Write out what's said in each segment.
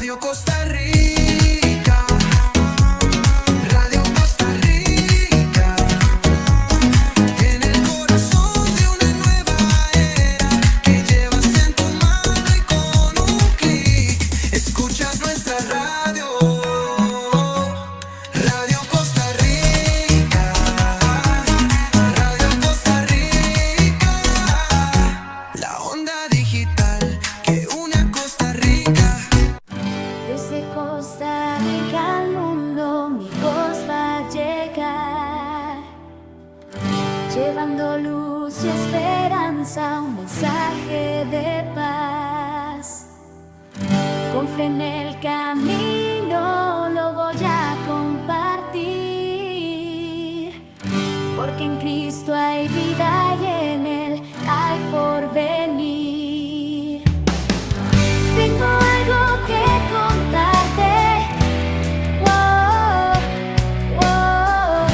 Radio Costa Rica, Radio Costa Rica, en el corazón de una nueva era que llevas en tu mano y con un clic escuchas nuestra radio. Radio Costa Rica, Radio Costa Rica, la onda digital que une a Costa Rica. Desde Costa Rica al mundo mi voz va a llegar, llevando luz y esperanza, un mensaje de paz. Con fe en el camino lo voy a compartir, porque en Cristo hay vida y en Él hay porvenir. Tengo algo que contarte, oh, oh,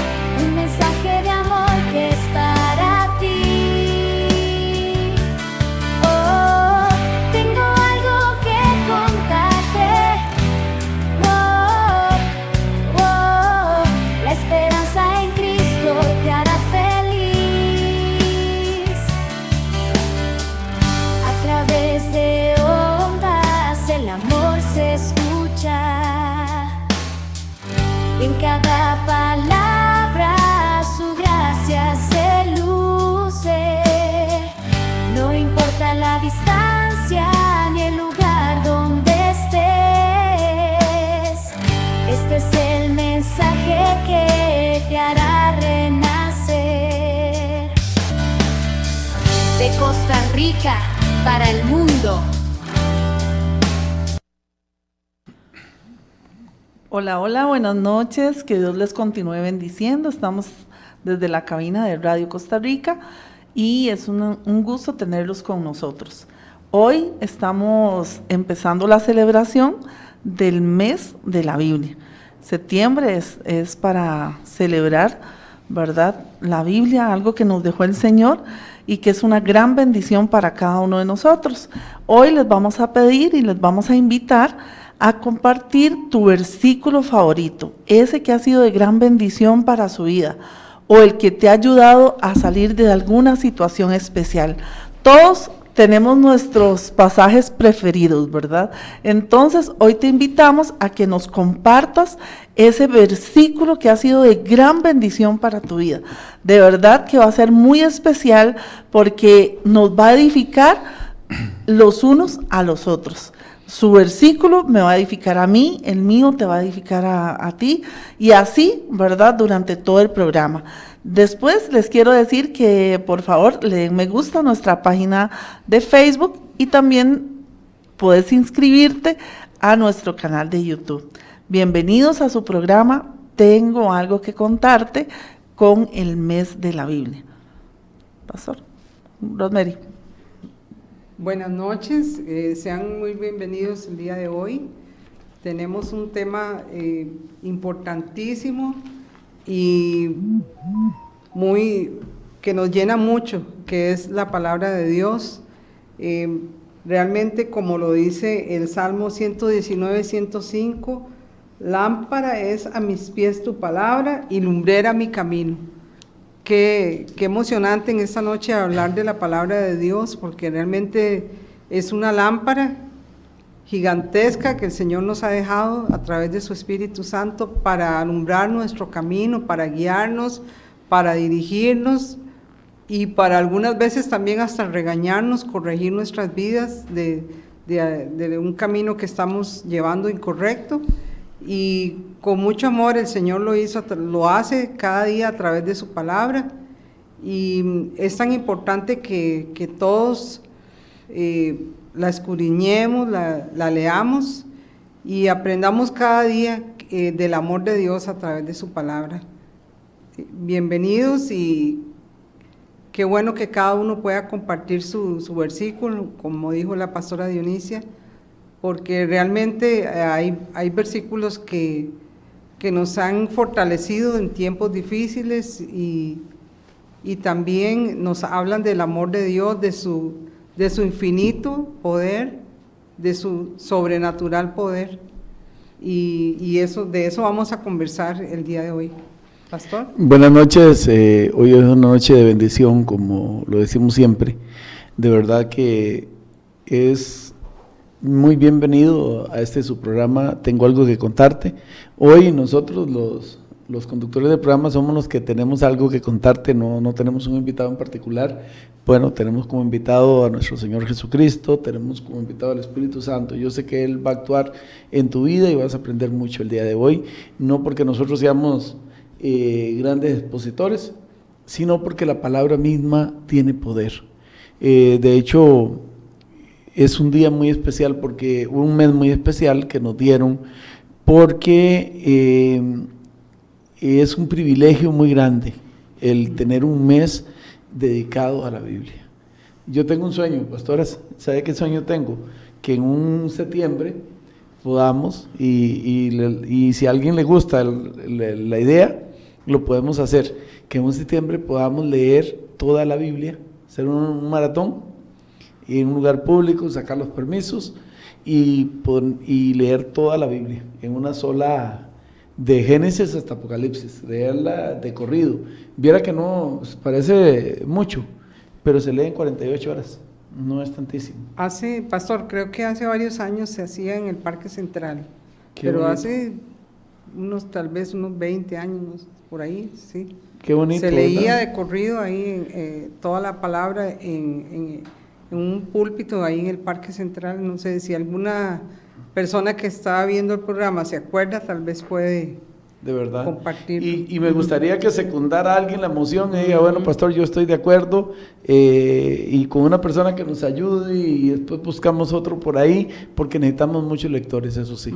un mensaje de amor que es para ti. Oh, tengo algo que contarte, oh, oh, la esperanza en Cristo te hará feliz. A través de ondas el amor se escucha, en cada palabra su gracia se luce. No importa la distancia ni el lugar donde estés, este es el mensaje que te hará renacer. De Costa Rica para el mundo. Hola, hola, buenas noches, que Dios les continúe bendiciendo. Estamos desde la cabina de Radio Costa Rica y es un gusto tenerlos con nosotros. Hoy estamos empezando la celebración del mes de la Biblia. Septiembre es para celebrar, ¿verdad?, la Biblia, algo que nos dejó el Señor y que es una gran bendición para cada uno de nosotros. Hoy les vamos a pedir y les vamos a invitar a compartir tu versículo favorito, ese que ha sido de gran bendición para su vida, o el que te ha ayudado a salir de alguna situación especial. Todos tenemos nuestros pasajes preferidos, ¿verdad? Entonces, hoy te invitamos a que nos compartas ese versículo que ha sido de gran bendición para tu vida. De verdad que va a ser muy especial porque nos va a edificar los unos a los otros. Su versículo me va a edificar a mí, el mío te va a edificar a ti, y así, ¿verdad?, durante todo el programa. Después les quiero decir que por favor le den me gusta a nuestra página de Facebook y también puedes inscribirte a nuestro canal de YouTube. Bienvenidos a su programa Tengo algo que contarte con el mes de la Biblia. Pastor Rosemary. Buenas noches, sean muy bienvenidos el día de hoy. Tenemos un tema importantísimo y que nos llena mucho, que es la palabra de Dios. Realmente, como lo dice el Salmo 119, 105, lámpara es a mis pies tu palabra y lumbrera mi camino. Qué emocionante en esta noche hablar de la palabra de Dios, porque realmente es una lámpara gigantesca que el Señor nos ha dejado a través de su Espíritu Santo para alumbrar nuestro camino, para guiarnos, para dirigirnos y para algunas veces también hasta regañarnos, corregir nuestras vidas de un camino que estamos llevando incorrecto. Y con mucho amor el Señor lo hace cada día a través de su palabra, y es tan importante que todos la escudriñemos, la leamos y aprendamos cada día del amor de Dios a través de su palabra. Bienvenidos, y qué bueno que cada uno pueda compartir su versículo, como dijo la pastora Dionisia, porque realmente hay versículos que nos han fortalecido en tiempos difíciles y también nos hablan del amor de Dios, de su infinito poder de su sobrenatural poder. Y de eso vamos a conversar el día de hoy. Pastor. Buenas noches, hoy es una noche de bendición, como lo decimos siempre. De verdad que es muy bienvenido a su programa, Tengo algo que contarte. Hoy nosotros los conductores del programa somos los que tenemos algo que contarte, no tenemos un invitado en particular. Bueno, tenemos como invitado a nuestro Señor Jesucristo, tenemos como invitado al Espíritu Santo. Yo sé que Él va a actuar en tu vida y vas a aprender mucho el día de hoy, no porque nosotros seamos grandes expositores, sino porque la palabra misma tiene poder. De hecho, es un día muy especial, porque un mes muy especial que nos dieron, porque es un privilegio muy grande el tener un mes dedicado a la Biblia. Yo tengo un sueño, pastoras, ¿sabe qué sueño tengo? Que en un septiembre podamos, y si a alguien le gusta la idea, lo podemos hacer, que en un septiembre podamos leer toda la Biblia, hacer un maratón, y en un lugar público, sacar los permisos, y leer toda la Biblia, en una sola, de Génesis hasta Apocalipsis, leerla de corrido. Viera que no parece mucho, pero se lee en 48 horas, no es tantísimo. Pastor, creo que hace varios años se hacía en el Parque Central, pero bonito. hace tal vez unos 20 años, por ahí, sí. Qué bonito. Se leía ¿verdad? de corrido ahí toda la palabra en un púlpito ahí en el Parque Central. No sé si alguna persona que estaba viendo el programa se acuerda, tal vez puede de verdad compartirlo. Y me gustaría que secundara a alguien la moción y diga, bueno, pastor, yo estoy de acuerdo, y con una persona que nos ayude, y después buscamos otro por ahí, porque necesitamos muchos lectores, eso sí,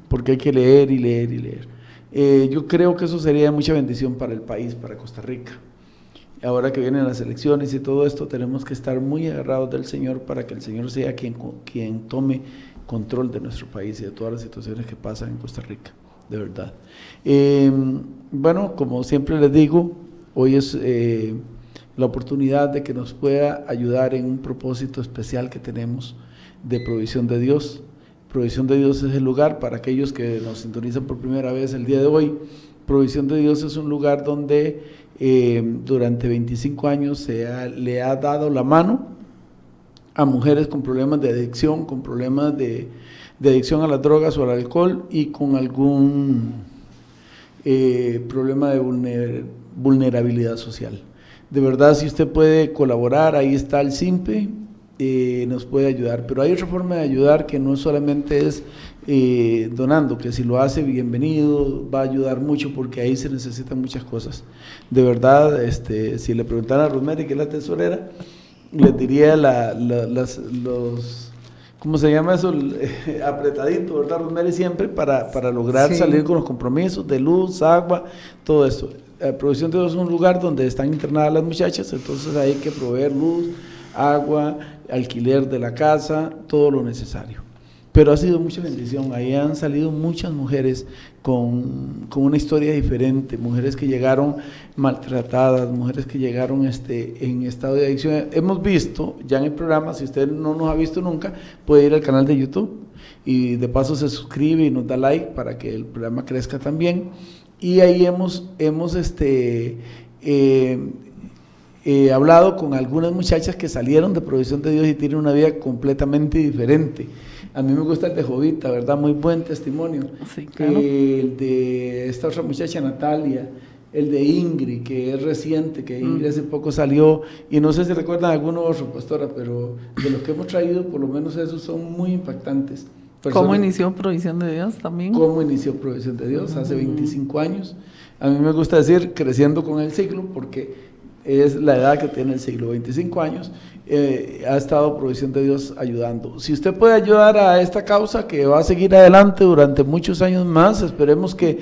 porque hay que leer y leer y leer. Yo creo que eso sería mucha bendición para el país, para Costa Rica. Ahora que vienen las elecciones y todo esto, tenemos que estar muy agarrados del Señor, para que el Señor sea quien tome control de nuestro país y de todas las situaciones que pasan en Costa Rica, de verdad. Bueno, como siempre les digo, hoy es la oportunidad de que nos pueda ayudar en un propósito especial que tenemos de Provisión de Dios. Provisión de Dios es el lugar, para aquellos que nos sintonizan por primera vez el día de hoy, Provisión de Dios es un lugar donde durante 25 años le ha dado la mano a mujeres con problemas de adicción, con problemas de adicción a las drogas o al alcohol, y con algún problema de vulnerabilidad social. De verdad, si usted puede colaborar, ahí está el SIMPE, nos puede ayudar, pero hay otra forma de ayudar que no solamente es donando, que si lo hace, bienvenido, va a ayudar mucho, porque ahí se necesitan muchas cosas. De verdad, si le preguntaran a Rosemary, que es la tesorera, les diría ¿cómo se llama eso? Apretadito, ¿verdad, Rosemary? Siempre para lograr salir con los compromisos de luz, agua, todo esto. Provisión de Dios es un lugar donde están internadas las muchachas, entonces hay que proveer luz, agua, alquiler de la casa, todo lo necesario. Pero ha sido mucha bendición, ahí han salido muchas mujeres con una historia diferente, mujeres que llegaron maltratadas, mujeres que llegaron en estado de adicción. Hemos visto ya en el programa, si usted no nos ha visto nunca, puede ir al canal de YouTube y de paso se suscribe y nos da like para que el programa crezca también. Y ahí hemos hablado con algunas muchachas que salieron de Provisión de Dios y tienen una vida completamente diferente. A mí me gusta el de Jovita, ¿verdad? Muy buen testimonio. Sí, claro. El de esta otra muchacha, Natalia, el de Ingrid, que es reciente, que Ingrid hace poco salió, y no sé si recuerdan alguno otro, pastora, pero de los que hemos traído, por lo menos esos son muy impactantes. ¿Cómo inició Provisión de Dios también? ¿Cómo inició Provisión de Dios? Hace 25 años. A mí me gusta decir, creciendo con el siglo, porque es la edad que tiene el siglo, 25 años, ha estado Provisión de Dios ayudando. Si usted puede ayudar a esta causa que va a seguir adelante durante muchos años más, esperemos que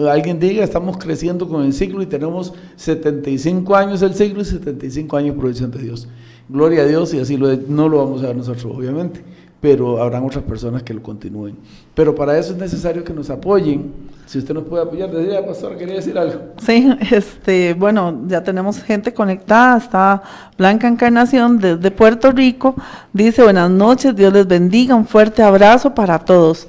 alguien diga, estamos creciendo con el siglo y tenemos 75 años el siglo y 75 años Provisión de Dios. Gloria a Dios, y así no lo vamos a ver nosotros, obviamente, pero habrán otras personas que lo continúen. Pero para eso es necesario que nos apoyen. Si usted nos puede apoyar, decía, pastor, quería decir algo. Sí, bueno, ya tenemos gente conectada. Está Blanca Encarnación desde Puerto Rico. Dice, buenas noches, Dios les bendiga, un fuerte abrazo para todos.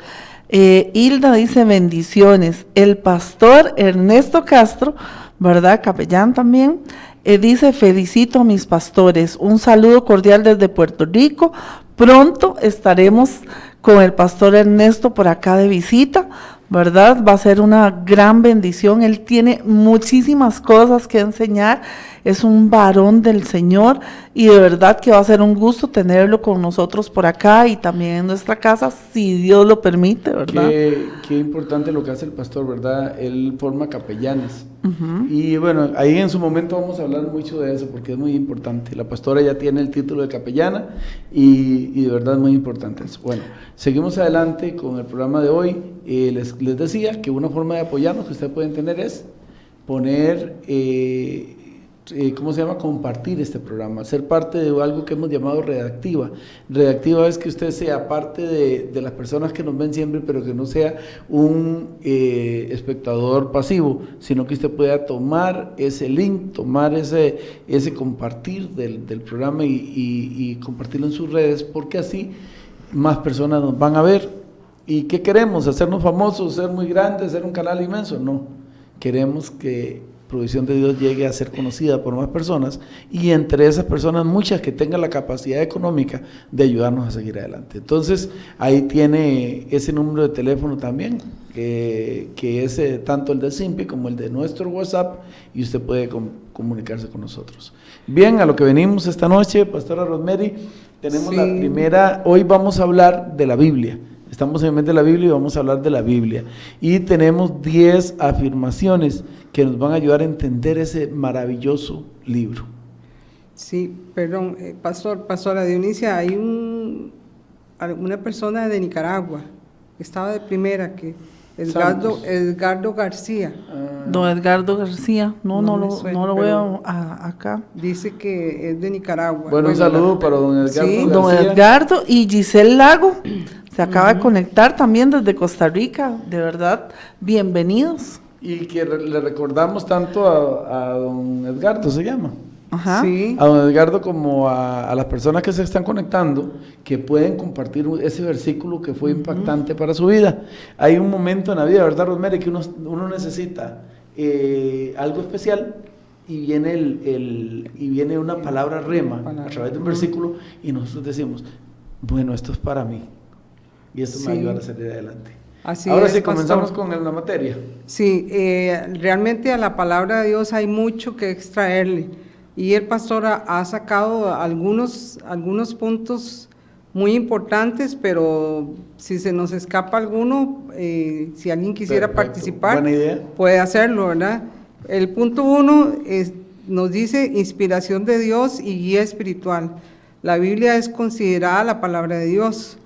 Hilda dice, bendiciones. El pastor Ernesto Castro, ¿verdad? Capellán también. Dice, felicito a mis pastores. Un saludo cordial desde Puerto Rico. Pronto estaremos con el pastor Ernesto por acá de visita, ¿verdad? Va a ser una gran bendición. Él tiene muchísimas cosas que enseñar. Es un varón del Señor y de verdad que va a ser un gusto tenerlo con nosotros por acá y también en nuestra casa, si Dios lo permite, ¿verdad? Qué importante lo que hace el pastor, ¿verdad? Él forma capellanes. Y bueno, ahí en su momento vamos a hablar mucho de eso porque es muy importante. La pastora ya tiene el título de capellana y de verdad es muy importante eso. Bueno, seguimos adelante con el programa de hoy. Les decía que una forma de apoyarnos que ustedes pueden tener es poner, ¿cómo se llama? Compartir este programa, ser parte de algo que hemos llamado redactiva. Redactiva es que usted sea parte de las personas que nos ven siempre, pero que no sea un espectador pasivo, sino que usted pueda tomar ese link, tomar ese compartir del programa y compartirlo en sus redes, porque así más personas nos van a ver. ¿Y qué queremos? ¿Hacernos famosos, ser muy grandes, ser un canal inmenso? No, queremos que Provisión de Dios llegue a ser conocida por más personas y entre esas personas muchas que tengan la capacidad económica de ayudarnos a seguir adelante. Entonces ahí tiene ese número de teléfono también, que es tanto el de Simpi como el de nuestro WhatsApp, y usted puede comunicarse con nosotros. Bien, a lo que venimos esta noche, Pastora Rosemary, tenemos la primera, hoy vamos a hablar de la Biblia. Estamos en el mes de la Biblia y vamos a hablar de la Biblia. Y tenemos 10 afirmaciones que nos van a ayudar a entender ese maravilloso libro. Sí, perdón, pastora Dionisia, hay una persona de Nicaragua que estaba de primera, que Edgardo García. Don Edgardo García, no lo veo acá. Dice que es de Nicaragua. Bueno, un saludo para don Edgardo García. Don Edgardo y Giselle Lago se acaba de conectar también desde Costa Rica, de verdad, bienvenidos. Y que le recordamos tanto a don Edgardo, se llama. Ajá. Sí. A don Edgardo como a las personas que se están conectando, que pueden compartir ese versículo que fue impactante para su vida. Hay un momento en la vida, ¿verdad, Rosemary?, que uno necesita algo especial y viene una palabra rema a través de un versículo y nosotros decimos, bueno, esto es para mí y esto me ayuda a salir adelante. Ahora sí, comenzamos con la materia. Sí, realmente a la palabra de Dios hay mucho que extraerle. Y el pastor ha sacado algunos puntos muy importantes, pero si se nos escapa alguno, si alguien quisiera participar, buena idea, puede hacerlo, ¿verdad? El punto 1 nos dice inspiración de Dios y guía espiritual. La Biblia es considerada la palabra de Dios.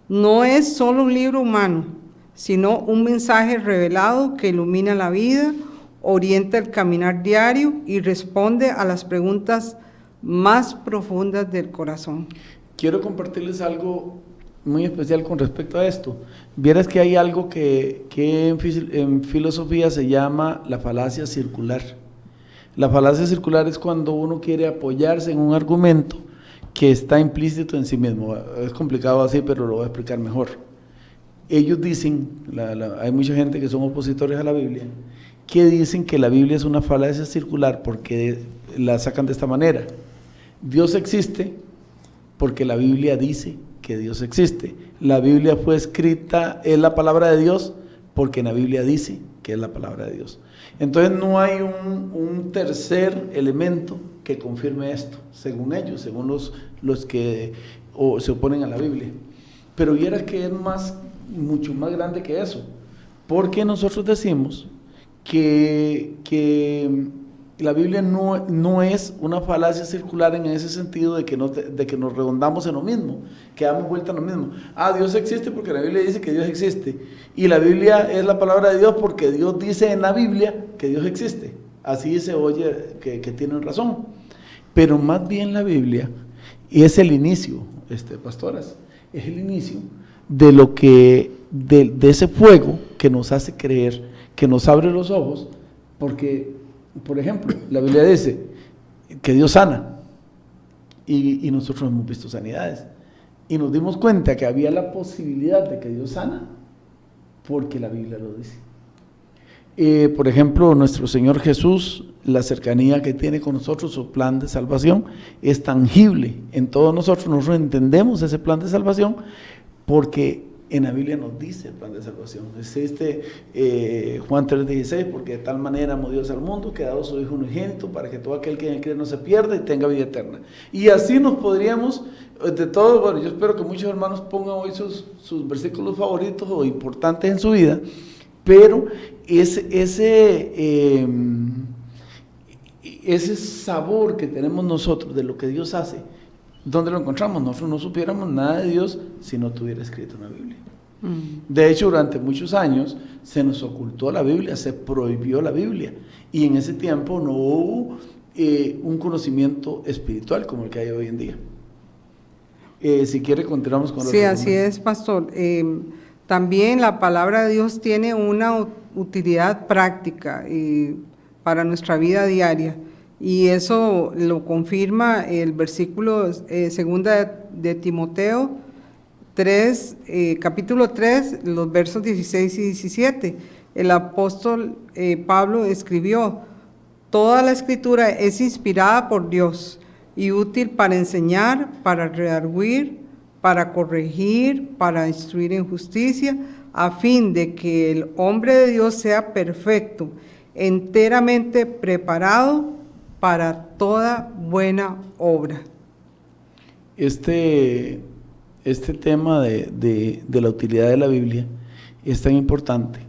No es solo un libro humano, sino un mensaje revelado que ilumina la vida, orienta el caminar diario y responde a las preguntas más profundas del corazón. Quiero compartirles algo muy especial con respecto a esto. Vieras que hay algo que en filosofía se llama la falacia circular. La falacia circular es cuando uno quiere apoyarse en un argumento que está implícito en sí mismo. Es complicado así, pero lo voy a explicar mejor. Ellos dicen, hay mucha gente que son opositores a la Biblia, que dicen que la Biblia es una falacia circular porque la sacan de esta manera. Dios existe porque la Biblia dice que Dios existe. La Biblia fue escrita, es la palabra de Dios porque en la Biblia dice que es la palabra de Dios. Entonces no hay un tercer elemento que confirme esto, según ellos, según los que se oponen a la Biblia. Pero viera que es mucho más grande que eso, porque nosotros decimos que la Biblia no es una falacia circular en ese sentido de que nos redondamos en lo mismo, que damos vuelta en lo mismo. Dios existe porque la Biblia dice que Dios existe, y la Biblia es la palabra de Dios porque Dios dice en la Biblia que Dios existe. Así se oye que tienen razón, pero más bien la Biblia es el inicio, pastoras, es el inicio de lo que, de ese fuego que nos hace creer, que nos abre los ojos, porque, por ejemplo, la Biblia dice que Dios sana, y nosotros hemos visto sanidades, y nos dimos cuenta que había la posibilidad de que Dios sana, porque la Biblia lo dice. Por ejemplo, nuestro Señor Jesús, la cercanía que tiene con nosotros, su plan de salvación, es tangible en todos nosotros. Nosotros entendemos ese plan de salvación porque en la Biblia nos dice el plan de salvación. Es Juan 3:16, porque de tal manera amó Dios al mundo, que ha dado su Hijo unigénito, para que todo aquel que en él cree no se pierda y tenga vida eterna. Y así nos podríamos, de todo, bueno, yo espero que muchos hermanos pongan hoy sus versículos favoritos o importantes en su vida, pero ese sabor que tenemos nosotros de lo que Dios hace, ¿dónde lo encontramos? Nosotros no supiéramos nada de Dios si no tuviera escrito en la Biblia. De hecho, durante muchos años se nos ocultó la Biblia, se prohibió la Biblia, y en ese tiempo no hubo un conocimiento espiritual como el que hay hoy en día. Si quiere, continuamos con los Sí, así es, pastor. También la palabra de Dios tiene una utilidad práctica para nuestra vida diaria, y eso lo confirma el versículo segunda de Timoteo 3, capítulo 3, los versos 16 y 17. El apóstol Pablo escribió: toda la escritura es inspirada por Dios y útil para enseñar, para redarguir, para corregir, para instruir en justicia, a fin de que el hombre de Dios sea perfecto, enteramente preparado para toda buena obra. Este tema de la utilidad de la Biblia es tan importante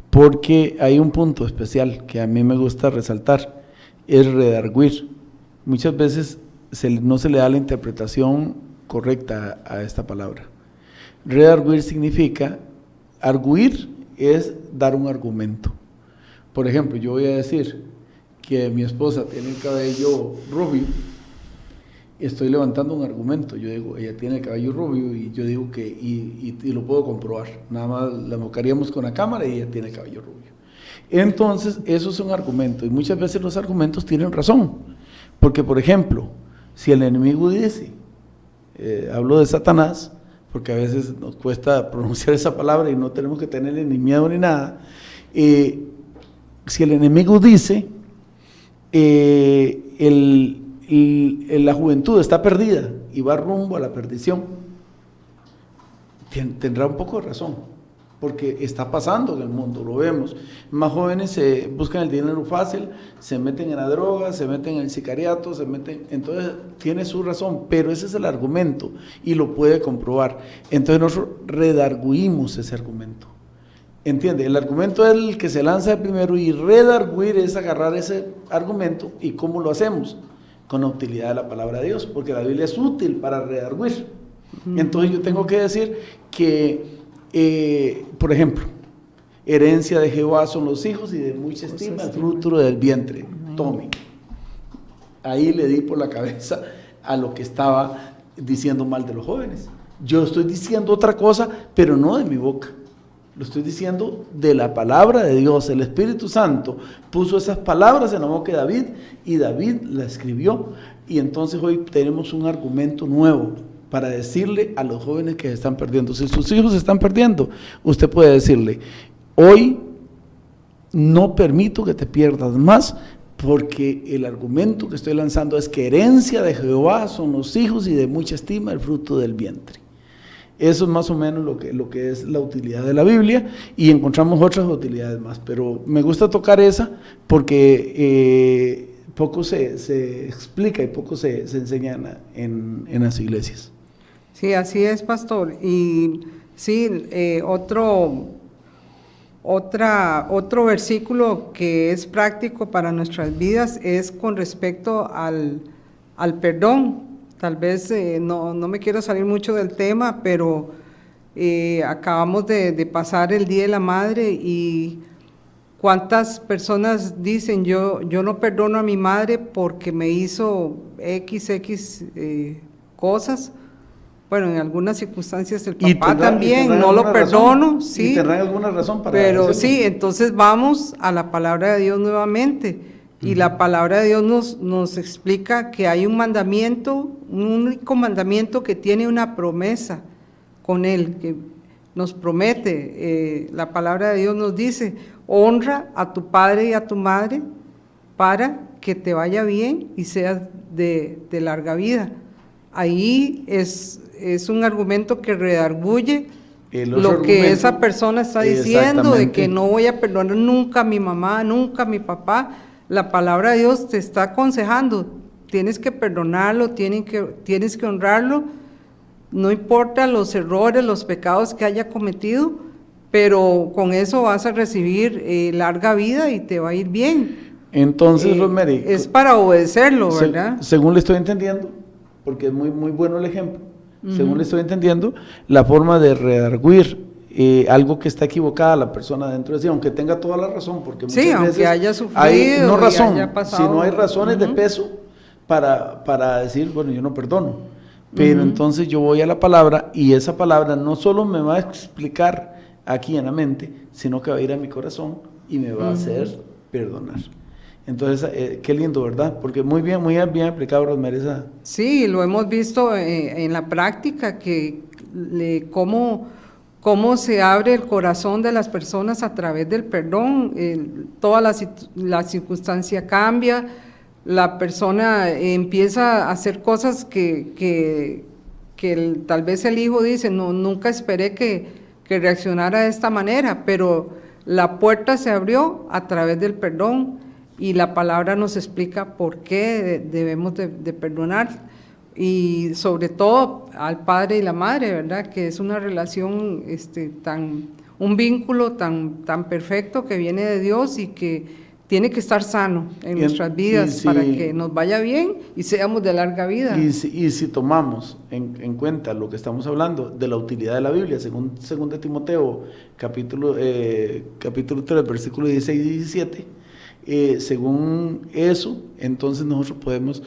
porque hay un punto especial que a mí me gusta resaltar, es redarguir. Muchas veces no se le da la interpretación correcta a esta palabra. Redarguir significa, arguir es dar un argumento. Por ejemplo, yo voy a decir que mi esposa tiene el cabello rubio, estoy levantando un argumento. Yo digo, ella tiene el cabello rubio, y yo digo que, y lo puedo comprobar, nada más la enfocaríamos con la cámara y ella tiene el cabello rubio. Entonces, eso es un argumento, y muchas veces los argumentos tienen razón, porque, por ejemplo, si el enemigo dice, hablo de Satanás, porque a veces nos cuesta pronunciar esa palabra y no tenemos que tenerle ni miedo ni nada, si el enemigo dice, la juventud está perdida y va rumbo a la perdición, tendrá un poco de razón, porque está pasando en el mundo, lo vemos. Más jóvenes buscan el dinero fácil, se meten en la droga, se meten en el sicariato, entonces tiene su razón, pero ese es el argumento y lo puede comprobar. Entonces nosotros redarguimos ese argumento. ¿Entiende? El argumento es el que se lanza primero, y redarguir es agarrar ese argumento. ¿Y cómo lo hacemos? Con la utilidad de la palabra de Dios, porque la Biblia es útil para redarguir. Entonces yo tengo que decir que, por ejemplo, herencia de Jehová son los hijos, y de mucha estima el fruto del vientre. Tome. Ahí le di por la cabeza a lo que estaba diciendo mal de los jóvenes. Yo estoy diciendo otra cosa, pero no de mi boca. Lo estoy diciendo de la palabra de Dios. El Espíritu Santo puso esas palabras en la boca de David, y David la escribió, y entonces hoy tenemos un argumento nuevo para decirle a los jóvenes que se están perdiendo. Si sus hijos se están perdiendo, usted puede decirle: hoy no permito que te pierdas más, porque el argumento que estoy lanzando es que herencia de Jehová son los hijos, y de mucha estima el fruto del vientre. Eso es más o menos lo que es la utilidad de la Biblia, y encontramos otras utilidades más, pero me gusta tocar esa porque poco se explica y poco se enseña en las iglesias. Sí, así es, pastor. Y sí, otro versículo que es práctico para nuestras vidas es con respecto al perdón. Tal vez no me quiero salir mucho del tema, pero acabamos de pasar el Día de la Madre, y cuántas personas dicen: yo no perdono a mi madre porque me hizo XX cosas, bueno, en algunas circunstancias el Y papá tendrán- y también, tendrán no lo alguna perdono, razón, sí. Y tendrán alguna razón para Pero decirlo. sí, entonces vamos a la palabra de Dios nuevamente. Y la palabra de Dios nos explica que hay un mandamiento, un único mandamiento que tiene una promesa con Él, que nos promete. La palabra de Dios nos dice, honra a tu padre y a tu madre para que te vaya bien y seas de larga vida. Ahí es un argumento que redarguye El otro lo que argumento, esa persona está diciendo, de exactamente. que no voy a perdonar nunca a mi mamá, nunca a mi papá. La palabra de Dios te está aconsejando, tienes que perdonarlo, tienes que honrarlo, no importa los errores, los pecados que haya cometido, pero con eso vas a recibir larga vida y te va a ir bien. Entonces, Rosemary, Es para obedecerlo, Se- ¿verdad? según le estoy entendiendo, porque es muy, muy bueno el ejemplo, según le estoy entendiendo, la forma de redarguir algo que está equivocada la persona dentro de sí, aunque tenga toda la razón, porque muchas Sí, aunque veces haya sufrido hay, no y razón, haya pasado. sino hay razones de peso para decir, bueno, yo no perdono, pero entonces yo voy a la palabra y esa palabra no solo me va a explicar aquí en la mente, sino que va a ir a mi corazón y me va a hacer perdonar. Entonces, qué lindo, ¿verdad? Porque muy bien aplicado, Rosemary, esa. Sí, lo hemos visto en la práctica, cómo se abre el corazón de las personas a través del perdón. Toda la circunstancia cambia, la persona empieza a hacer cosas que tal vez el hijo dice, no, nunca esperé que reaccionara de esta manera, pero la puerta se abrió a través del perdón. Y la palabra nos explica por qué debemos de perdonar, y sobre todo al padre y la madre, ¿verdad? Que es una relación, un vínculo tan perfecto que viene de Dios y que tiene que estar sano en nuestras vidas para que nos vaya bien y seamos de larga vida. Y si tomamos en cuenta lo que estamos hablando de la utilidad de la Biblia, según 2 Timoteo, capítulo 3, versículos 16 y 17, según eso, entonces nosotros podemos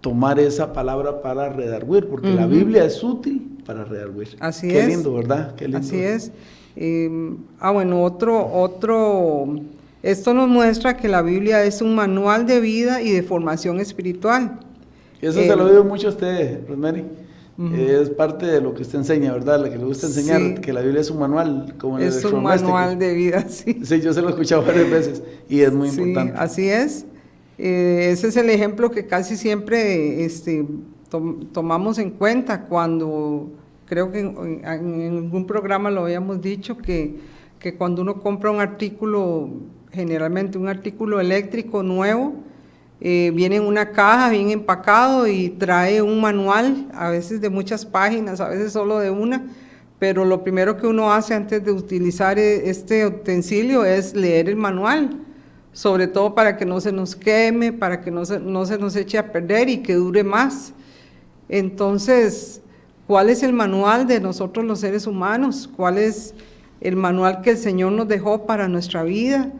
tomar esa palabra para redarguir, porque la Biblia es útil para redarguir. Así Qué es. lindo, ¿verdad? Qué lindo. Así es. Bueno, esto nos muestra que la Biblia es un manual de vida y de formación espiritual. Eso se lo digo mucho a usted, Rosemary. Es parte de lo que usted enseña, ¿verdad? La que le gusta enseñar, Sí. que la Biblia es un manual, como en el Es un electrodoméstico. manual de vida, sí. Sí, yo se lo he escuchado varias veces y es muy Sí, importante. así es. Ese es el ejemplo que casi siempre tomamos en cuenta cuando, creo que en algún programa lo habíamos dicho, que cuando uno compra un artículo, generalmente un artículo eléctrico nuevo, viene en una caja bien empacado y trae un manual, a veces de muchas páginas, a veces solo de una, pero lo primero que uno hace antes de utilizar este utensilio es leer el manual, sobre todo para que no se nos queme, para que no se nos eche a perder y que dure más. Entonces, ¿cuál es el manual de nosotros los seres humanos? ¿Cuál es el manual que el Señor nos dejó para nuestra vida?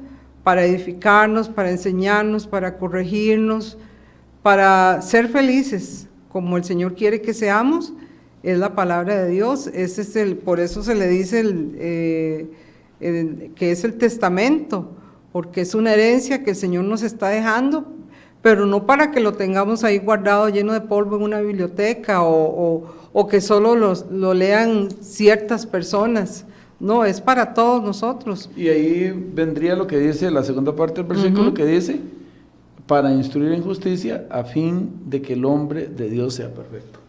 Para edificarnos, para enseñarnos, para corregirnos, para ser felices, como el Señor quiere que seamos, es la palabra de Dios. Por eso se le dice que es el testamento, porque es una herencia que el Señor nos está dejando, pero no para que lo tengamos ahí guardado lleno de polvo en una biblioteca o que solo lo lean ciertas personas. No, es para todos nosotros. Y ahí vendría lo que dice la segunda parte del versículo, que dice, para instruir en justicia, a fin de que el hombre de Dios sea perfecto.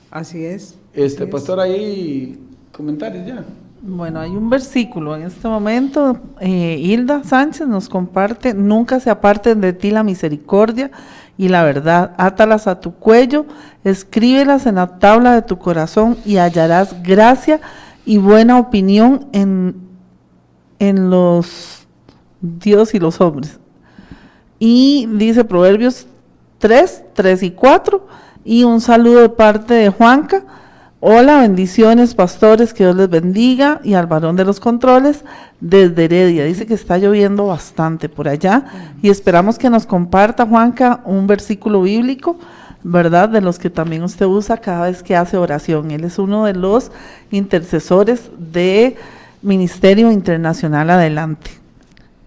Así es. Así es. Pastor, ahí comentarios ya. Bueno, hay un versículo en este momento, Hilda Sánchez nos comparte, nunca se aparten de ti la misericordia y la verdad, átalas a tu cuello, escríbelas en la tabla de tu corazón y hallarás gracia y buena opinión en los Dios y los hombres. Y dice Proverbios 3 y 4, y un saludo de parte de Juanca. Hola, bendiciones pastores, que Dios les bendiga, y al varón de los controles desde Heredia. Dice que está lloviendo bastante por allá y esperamos que nos comparta, Juanca, un versículo bíblico ¿verdad? De los que también usted usa cada vez que hace oración. Él es uno de los intercesores de Ministerio Internacional Adelante.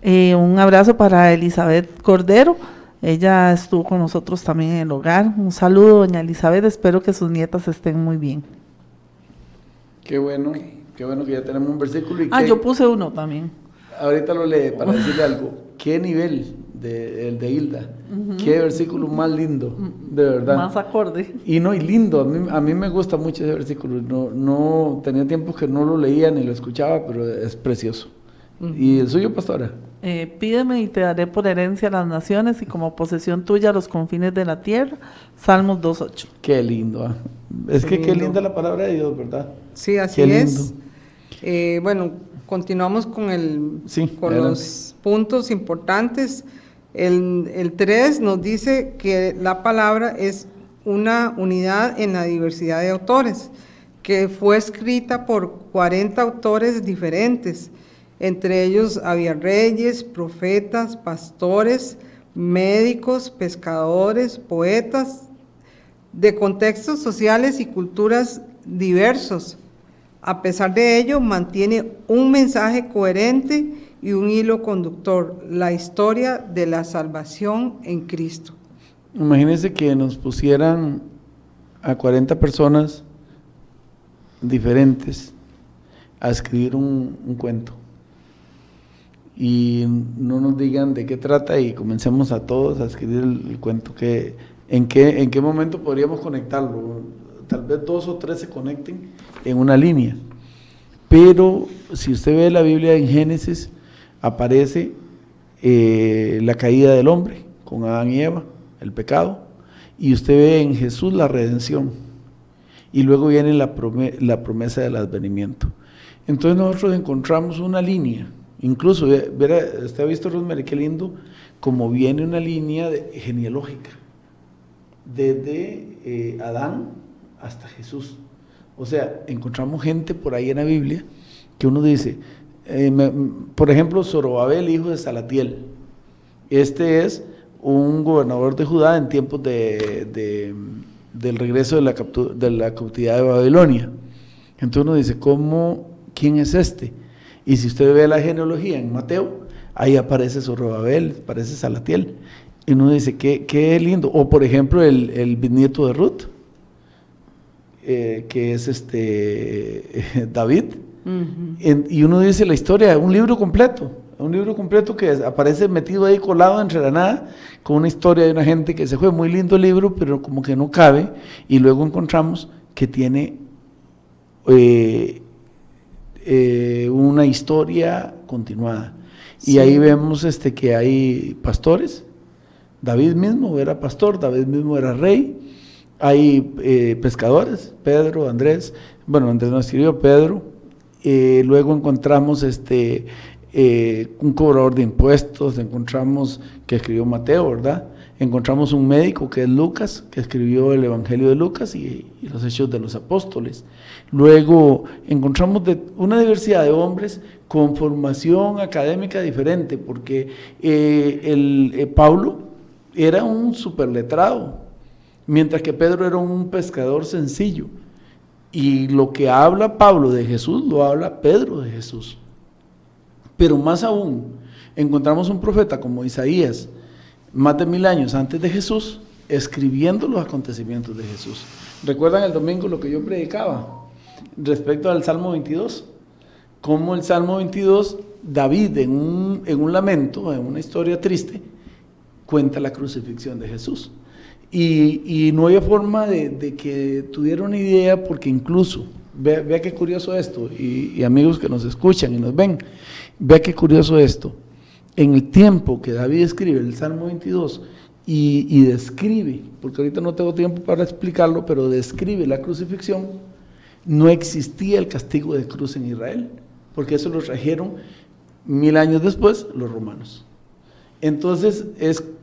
Un abrazo para Elizabeth Cordero. Ella estuvo con nosotros también en el hogar. Un saludo, doña Elizabeth. Espero que sus nietas estén muy bien. Qué bueno que ya tenemos un versículo. Y Yo puse uno también. Ahorita lo lee para decirle algo. Qué nivel el de Hilda. Qué versículo más lindo, de verdad. Más acorde. Y lindo. A mí me gusta mucho ese versículo. No tenía tiempo que no lo leía ni lo escuchaba, pero es precioso. ¿Y el suyo, pastora? Pídeme y te daré por herencia las naciones y como posesión tuya los confines de la tierra. Salmos 2:8. Qué lindo. Es que qué linda la palabra de Dios, ¿verdad? Sí, así es. Bueno, continuamos con los puntos importantes. El 3 nos dice que la palabra es una unidad en la diversidad de autores, que fue escrita por 40 autores diferentes. Entre ellos había reyes, profetas, pastores, médicos, pescadores, poetas, de contextos sociales y culturas diversos. A pesar de ello, mantiene un mensaje coherente y un hilo conductor, la historia de la salvación en Cristo. Imagínense que nos pusieran a 40 personas diferentes a escribir un cuento y no nos digan de qué trata y comencemos a todos a escribir el cuento. ¿En qué momento podríamos conectarlo? Tal vez 2 o 3 se conecten en una línea, pero si usted ve la Biblia en Génesis, aparece la caída del hombre con Adán y Eva, el pecado, y usted ve en Jesús la redención, y luego viene la promesa del advenimiento. Entonces nosotros encontramos una línea, incluso, usted ha visto, Rosemary, qué lindo, como viene una línea genealógica, desde Adán hasta Jesús. O sea, encontramos gente por ahí en la Biblia que uno dice, por ejemplo, Zorobabel, hijo de Salatiel. Este es un gobernador de Judá en tiempos del regreso de la cautividad de Babilonia. Entonces uno dice, ¿quién es este? Y si usted ve la genealogía en Mateo, ahí aparece Zorobabel, aparece Salatiel. Y uno dice, qué lindo. O por ejemplo, el bisnieto de Ruth, que es David. Y uno dice la historia, un libro completo que aparece metido ahí, colado entre la nada, con una historia de una gente que se fue. Muy lindo el libro, pero como que no cabe, y luego encontramos que tiene una historia continuada. Sí. Y ahí vemos que hay pastores. David mismo era pastor, David mismo era rey. Hay pescadores, Pedro, Andrés. Bueno, Andrés no escribió, Pedro. Luego encontramos un cobrador de impuestos, encontramos que escribió Mateo, ¿verdad? Encontramos un médico que es Lucas, que escribió el Evangelio de Lucas y los Hechos de los Apóstoles. Luego encontramos una diversidad de hombres con formación académica diferente, porque Pablo era un superletrado, mientras que Pedro era un pescador sencillo. Y lo que habla Pablo de Jesús, lo habla Pedro de Jesús. Pero más aún, encontramos un profeta como Isaías, más de 1000 años antes de Jesús, escribiendo los acontecimientos de Jesús. ¿Recuerdan el domingo lo que yo predicaba respecto al Salmo 22? Como el Salmo 22, David en un lamento, en una historia triste, cuenta la crucifixión de Jesús. Y no había forma de que tuviera una idea, porque incluso, vea qué curioso esto, y amigos que nos escuchan y nos ven, vea qué curioso esto. En el tiempo que David escribe el Salmo 22 y describe, porque ahorita no tengo tiempo para explicarlo, pero describe la crucifixión, no existía el castigo de cruz en Israel, porque eso lo trajeron 1000 años después los romanos. Entonces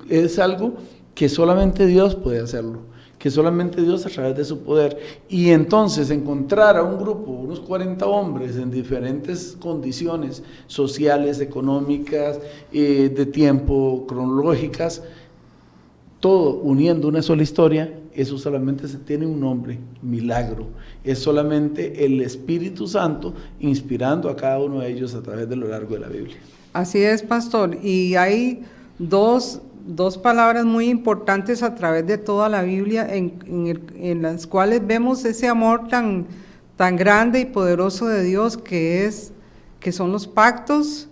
es algo que solamente Dios puede hacerlo, que solamente Dios a través de su poder. Y entonces encontrar a un grupo, unos 40 hombres en diferentes condiciones sociales, económicas, de tiempo, cronológicas, todo uniendo una sola historia, eso solamente se tiene un nombre, milagro. Es solamente el Espíritu Santo inspirando a cada uno de ellos a través de lo largo de la Biblia. Así es, pastor. Y hay dos palabras muy importantes a través de toda la Biblia en las cuales vemos ese amor tan grande y poderoso de Dios que son los pactos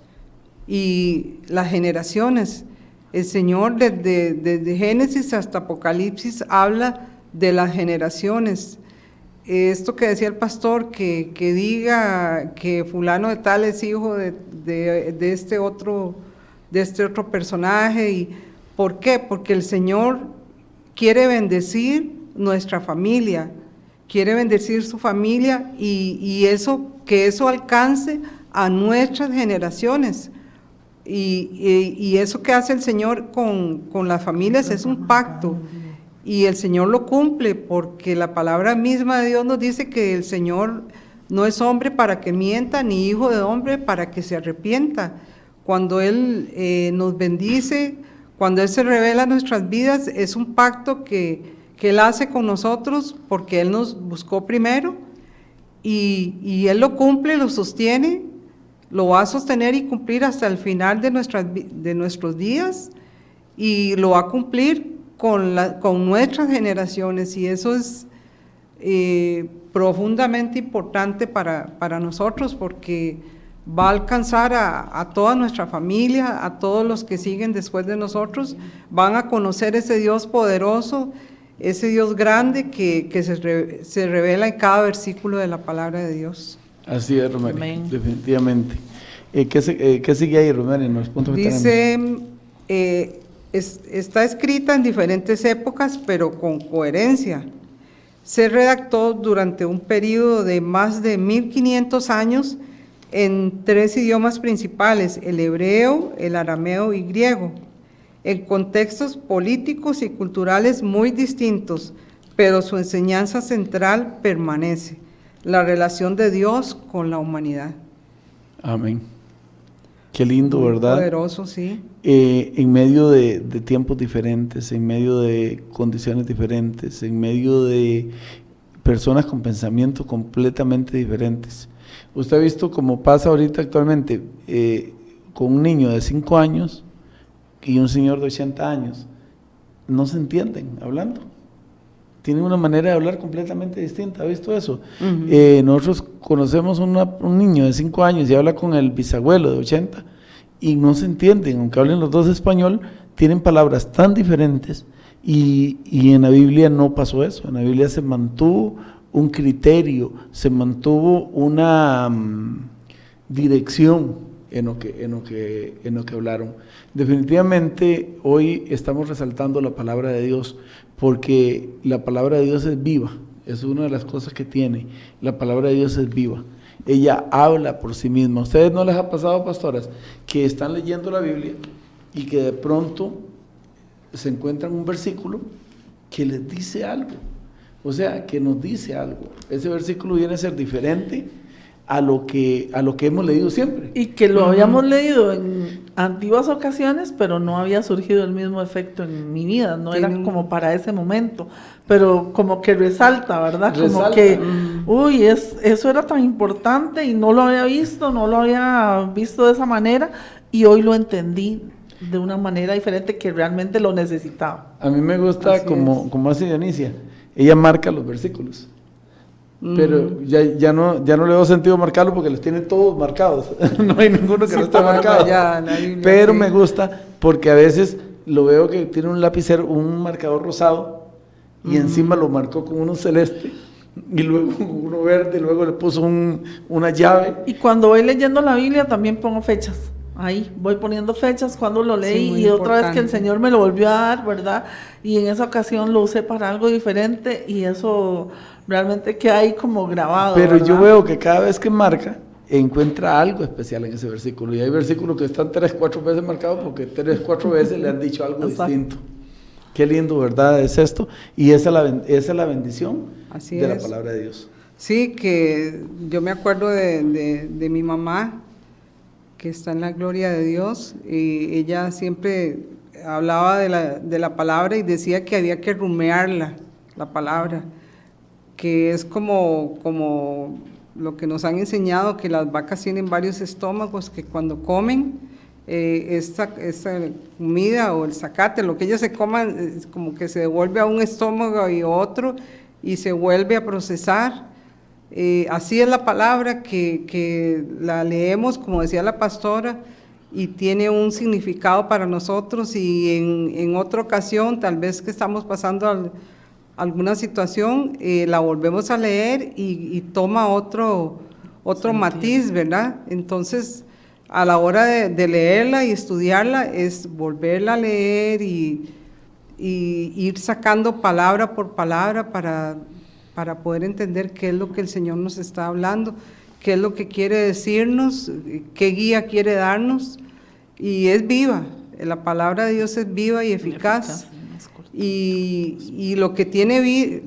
y las generaciones. El Señor desde Génesis hasta Apocalipsis habla de las generaciones. Esto que decía el pastor, que diga que fulano de tal es hijo de este otro personaje. ¿Y por qué? Porque el Señor quiere bendecir nuestra familia, quiere bendecir su familia y que eso alcance a nuestras generaciones. Y eso que hace el Señor con las familias es un pacto. Y el Señor lo cumple porque la palabra misma de Dios nos dice que el Señor no es hombre para que mienta, ni hijo de hombre para que se arrepienta. Cuando Él nos bendice, cuando Él se revela en nuestras vidas, es un pacto que Él hace con nosotros porque Él nos buscó primero y Él lo cumple, lo sostiene, lo va a sostener y cumplir hasta el final de nuestros días y lo va a cumplir con nuestras generaciones y eso es profundamente importante para nosotros porque va a alcanzar a toda nuestra familia, a todos los que siguen después de nosotros, van a conocer ese Dios poderoso, ese Dios grande que se revela en cada versículo de la palabra de Dios. Así es, Romery, Amén. definitivamente. ¿Qué sigue ahí, Romery, en los puntos que Dice, está escrita en diferentes épocas, pero con coherencia. Se redactó durante un periodo de más de 1500 años en 3 idiomas principales, el hebreo, el arameo y griego, en contextos políticos y culturales muy distintos, pero su enseñanza central permanece, la relación de Dios con la humanidad. Amén. Qué lindo, Muy ¿verdad? poderoso, sí. En medio de tiempos diferentes, en medio de condiciones diferentes, en medio de personas con pensamientos completamente diferentes. Usted ha visto cómo pasa ahorita actualmente con un niño de 5 años y un señor de 80 años. No se entienden hablando. Tienen una manera de hablar completamente distinta. ¿Ha visto eso? Uh-huh. Nosotros conocemos un niño de 5 años y habla con el bisabuelo de 80 y no se entienden, aunque hablen los dos español, tienen palabras tan diferentes y en la Biblia no pasó eso. En la Biblia se mantuvo un criterio, se mantuvo una dirección en lo que hablaron. Definitivamente hoy estamos resaltando la palabra de Dios porque la palabra de Dios es viva, es una de las cosas que tiene, la palabra de Dios es viva, ella habla por sí misma. ¿A ustedes no les ha pasado, pastoras, que están leyendo la Biblia y que de pronto se encuentran un versículo que les dice algo? O sea, que nos dice algo. Ese versículo viene a ser diferente a lo que hemos leído siempre. Y que lo habíamos leído en antiguas ocasiones, pero no había surgido el mismo efecto en mi vida, no era como para ese momento, pero como que resalta, ¿verdad? Como Resalta. que, uy, eso era tan importante y no lo había visto de esa manera y hoy lo entendí de una manera diferente que realmente lo necesitaba. A mí me gusta Así como hace Dionisia, ella marca los versículos. Pero ya no le veo sentido marcarlo porque los tiene todos marcados. No hay ninguno que no esté marcado. Pero sí. me gusta porque a veces lo veo que tiene un lapicero, un marcador rosado y encima lo marcó con uno celeste y luego uno verde, luego le puso una llave. Y cuando voy leyendo la Biblia también pongo fechas. Ahí voy poniendo fechas cuando lo leí muy y otra vez que el importante. Señor me lo volvió a dar, ¿verdad? Y en esa ocasión lo usé para algo diferente y eso realmente queda ahí como grabado. Pero ¿verdad? yo veo que cada vez que marca, encuentra algo especial en ese versículo. Y hay versículos que están 3, 4 veces marcados porque 3, 4 veces le han dicho algo Exacto. distinto. Qué lindo, ¿verdad? Es esto. Y esa es la bendición Así de la es. palabra de Dios. Sí, que yo me acuerdo de mi mamá, que está en la gloria de Dios, y ella siempre hablaba de la palabra y decía que había que rumearla, la palabra, que es como lo que nos han enseñado, que las vacas tienen varios estómagos, que cuando comen esta comida o el zacate, lo que ellos se coman, es como que se devuelve a un estómago y otro, y se vuelve a procesar. Así es la palabra que la leemos, como decía la pastora, y tiene un significado para nosotros, y en otra ocasión, tal vez que estamos pasando alguna situación, la volvemos a leer y toma otro matiz, ¿verdad? Entonces, a la hora de leerla y estudiarla, es volverla a leer y ir sacando palabra por palabra para poder entender qué es lo que el Señor nos está hablando, qué es lo que quiere decirnos, qué guía quiere darnos, y es viva, la palabra de Dios es viva y eficaz, y lo que tiene vida,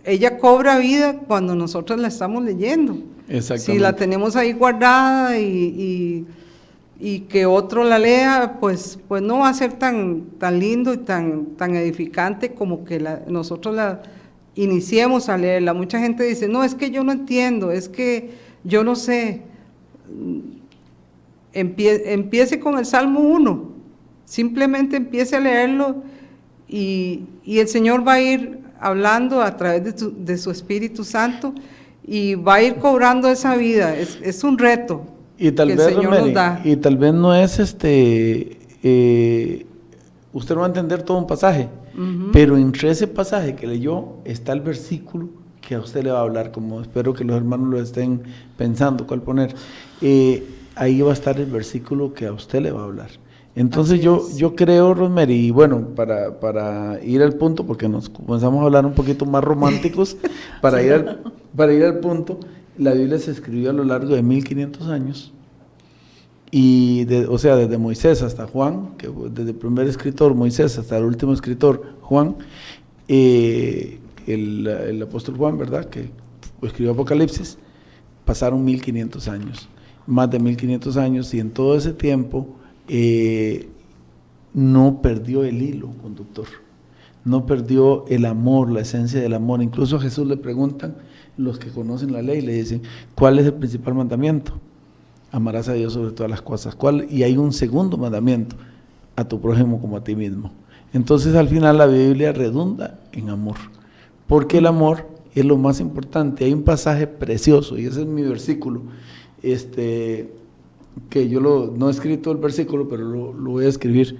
ella cobra vida cuando nosotros la estamos leyendo. Exactamente. Si la tenemos ahí guardada y que otro la lea, pues no va a ser tan lindo y tan edificante como que nosotros la iniciemos a leerla. Mucha gente dice, no, es que yo no entiendo, es que yo no sé. Empiece con el Salmo 1, simplemente empiece a leerlo y el Señor va a ir hablando a través de su Espíritu Santo y va a ir cobrando esa vida. Es un reto y tal que vez, el Señor Rosemary, nos da. y tal vez no es usted no va a entender todo un pasaje, pero entre ese pasaje que leyó está el versículo que a usted le va a hablar, como espero que los hermanos lo estén pensando cuál poner. Ahí va a estar el versículo que a usted le va a hablar. Entonces yo creo, Rosemary, y bueno, para ir al punto, porque nos comenzamos a hablar un poquito más románticos, para ir al punto, la Biblia se escribió a lo largo de 1500 años, y o sea, desde Moisés hasta Juan, que desde el primer escritor Moisés hasta el último escritor Juan, el apóstol Juan, ¿verdad?, que escribió Apocalipsis, pasaron 1500 años, más de 1500 años, y en todo ese tiempo no perdió el hilo conductor, no perdió el amor, la esencia del amor. Incluso a Jesús le preguntan los que conocen la ley, le dicen, ¿cuál es el principal mandamiento? Amarás a Dios sobre todas las cosas. Y hay un segundo mandamiento, a tu prójimo como a ti mismo. Entonces al final la Biblia redunda en amor, porque el amor es lo más importante. Hay un pasaje precioso, y ese es mi versículo, que yo no he escrito el versículo, pero lo voy a escribir.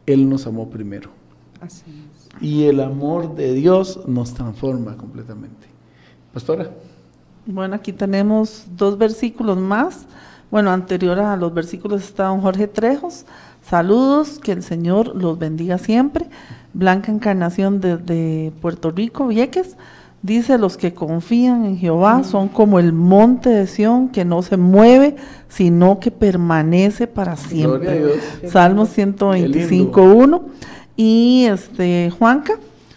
Él nos amó primero. Así es. Y el amor de Dios nos transforma completamente. Pastora. Bueno, aquí tenemos 2 versículos más. Bueno, anterior a los versículos está don Jorge Trejos. Saludos, que el Señor los bendiga siempre. Blanca Encarnación desde Puerto Rico, Vieques. Dice, los que confían en Jehová son como el monte de Sión, que no se mueve, sino que permanece para siempre. Gloria a Dios. Salmo 125:1. Y Juanca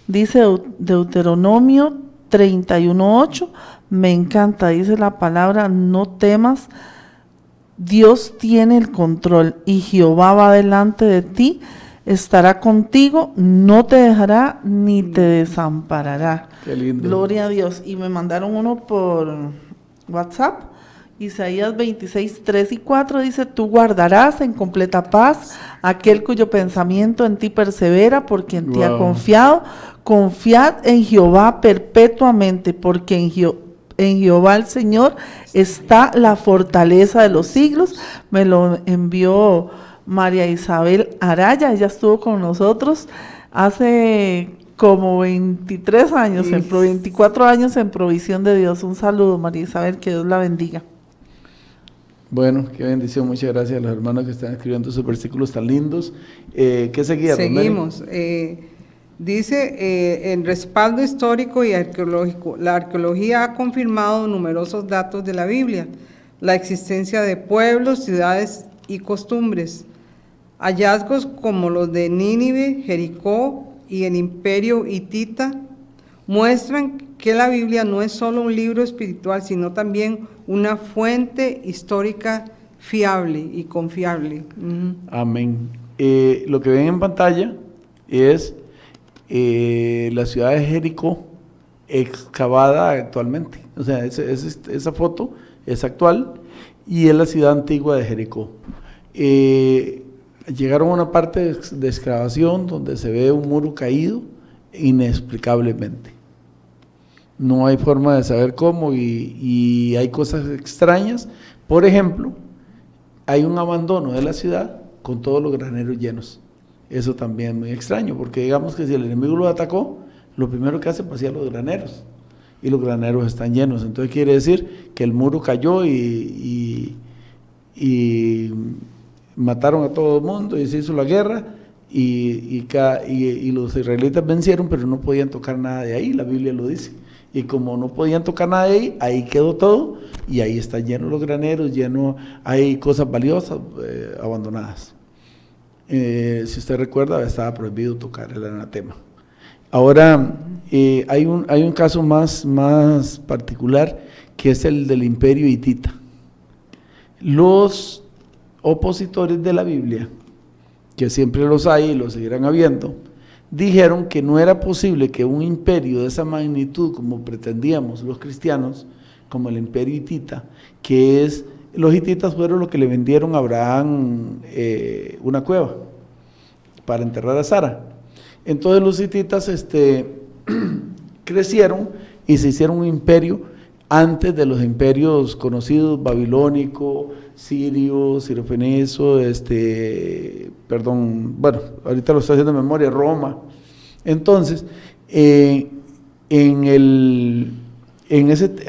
dice Deuteronomio 31:8, me encanta, dice la palabra, no temas, Dios tiene el control y Jehová va delante de ti, estará contigo, no te dejará ni te desamparará. Qué lindo. Gloria a Dios. Y me mandaron uno por WhatsApp, Isaías 26, 3 y 4 dice, tú guardarás en completa paz aquel cuyo pensamiento en ti persevera, porque en ti ha confiado. Confiad en Jehová perpetuamente, porque en Jehová el Señor está la fortaleza de los siglos. Me lo envió María Isabel Araya, ella estuvo con nosotros hace como 23 años, 24 años en Provisión de Dios. Un saludo, María Isabel, que Dios la bendiga. Bueno, qué bendición, muchas gracias a los hermanos que están escribiendo esos versículos tan lindos. ¿Qué seguía? Seguimos. Dice, en respaldo histórico y arqueológico, la arqueología ha confirmado numerosos datos de la Biblia, la existencia de pueblos, ciudades y costumbres. Hallazgos como los de Nínive, Jericó y el imperio hitita muestran que la Biblia no es solo un libro espiritual, sino también una fuente histórica fiable y confiable. Amén. Lo que ven en pantalla es la ciudad de Jericó excavada actualmente. O sea, esa foto es actual y es la ciudad antigua de Jericó. Llegaron a una parte de excavación donde se ve un muro caído inexplicablemente. No hay forma de saber cómo y hay cosas extrañas. Por ejemplo, hay un abandono de la ciudad con todos los graneros llenos. Eso también es muy extraño, porque digamos que si el enemigo lo atacó, lo primero que hace es vaciar los graneros, y los graneros están llenos. Entonces quiere decir que el muro cayó y mataron a todo el mundo y se hizo la guerra, y los israelitas vencieron, pero no podían tocar nada de ahí, la Biblia lo dice. Y como no podían tocar nada de ahí, ahí quedó todo, y ahí están llenos los graneros, hay cosas valiosas abandonadas. Si usted recuerda, estaba prohibido tocar el anatema. Ahora, hay un caso más particular, que es el del imperio hitita. Los opositores de la Biblia, que siempre los hay y los seguirán habiendo, dijeron que no era posible que un imperio de esa magnitud, como pretendíamos los cristianos, como el imperio hitita, los hititas fueron los que le vendieron a Abraham una cueva para enterrar a Sara. Entonces los hititas crecieron y se hicieron un imperio antes de los imperios conocidos, babilónico, sirio, sirofeneso, ahorita lo estoy haciendo de memoria, Roma. Entonces,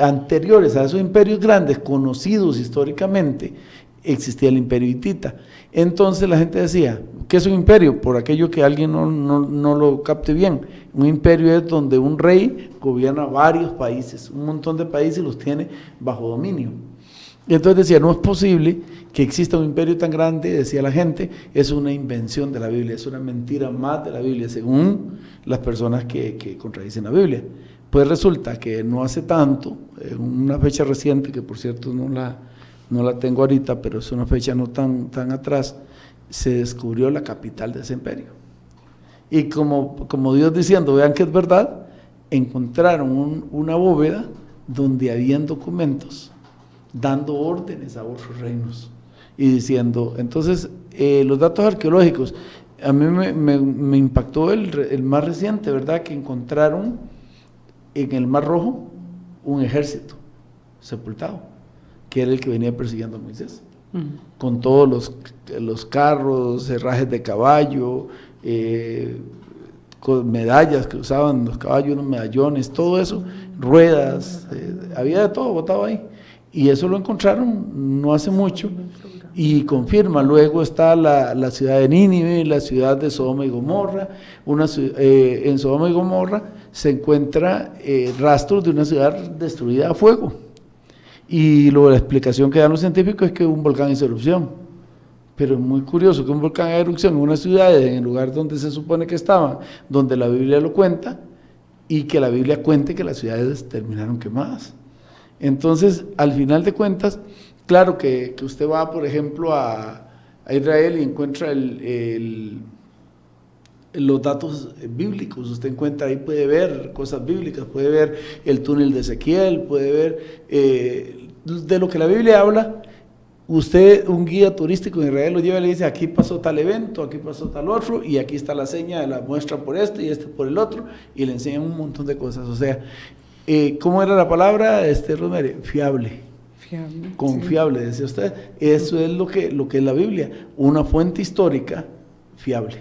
anteriores a esos imperios grandes, conocidos históricamente, existía el imperio hitita. Entonces la gente decía, ¿qué es un imperio? Por aquello que alguien no lo capte bien. Un imperio es donde un rey gobierna varios países, un montón de países los tiene bajo dominio. Y entonces decía, no es posible que exista un imperio tan grande, decía la gente, es una invención de la Biblia, es una mentira más de la Biblia, según las personas que contradicen la Biblia. Pues resulta que no hace tanto, en una fecha reciente, que por cierto no la tengo ahorita, pero es una fecha no tan atrás, se descubrió la capital de ese imperio. Y como Dios diciendo, vean que es verdad, encontraron una bóveda donde habían documentos dando órdenes a otros reinos y diciendo, entonces los datos arqueológicos, a mí me impactó el más reciente, ¿verdad? Que encontraron en el Mar Rojo un ejército sepultado, que era el que venía persiguiendo a Moisés, con todos los carros, herrajes de caballo, con medallas que usaban los caballos, unos medallones, todo eso, ruedas, había de todo botado ahí. Y eso lo encontraron no hace mucho, y confirma. Luego está la ciudad de Nínive, la ciudad de Sodoma y Gomorra. En Sodoma y Gomorra se encuentra rastros de una ciudad destruida a fuego. Y la explicación que dan los científicos es que un volcán hizo erupción. Pero es muy curioso que un volcán haga erupción en una ciudad, en el lugar donde se supone que estaban, donde la Biblia lo cuenta, y que la Biblia cuente que las ciudades terminaron quemadas. Entonces, al final de cuentas, claro que usted va, por ejemplo, a Israel y encuentra los datos bíblicos. Usted encuentra ahí, puede ver cosas bíblicas, puede ver el túnel de Ezequiel, puede ver de lo que la Biblia habla. Usted, un guía turístico en Israel, lo lleva y le dice, aquí pasó tal evento, aquí pasó tal otro, y aquí está la seña de la muestra por este y este por el otro, y le enseñan un montón de cosas. O sea, ¿cómo era la palabra, Rosemary? Fiable. Confiable, sí. Decía usted. Eso es lo que es la Biblia, una fuente histórica fiable.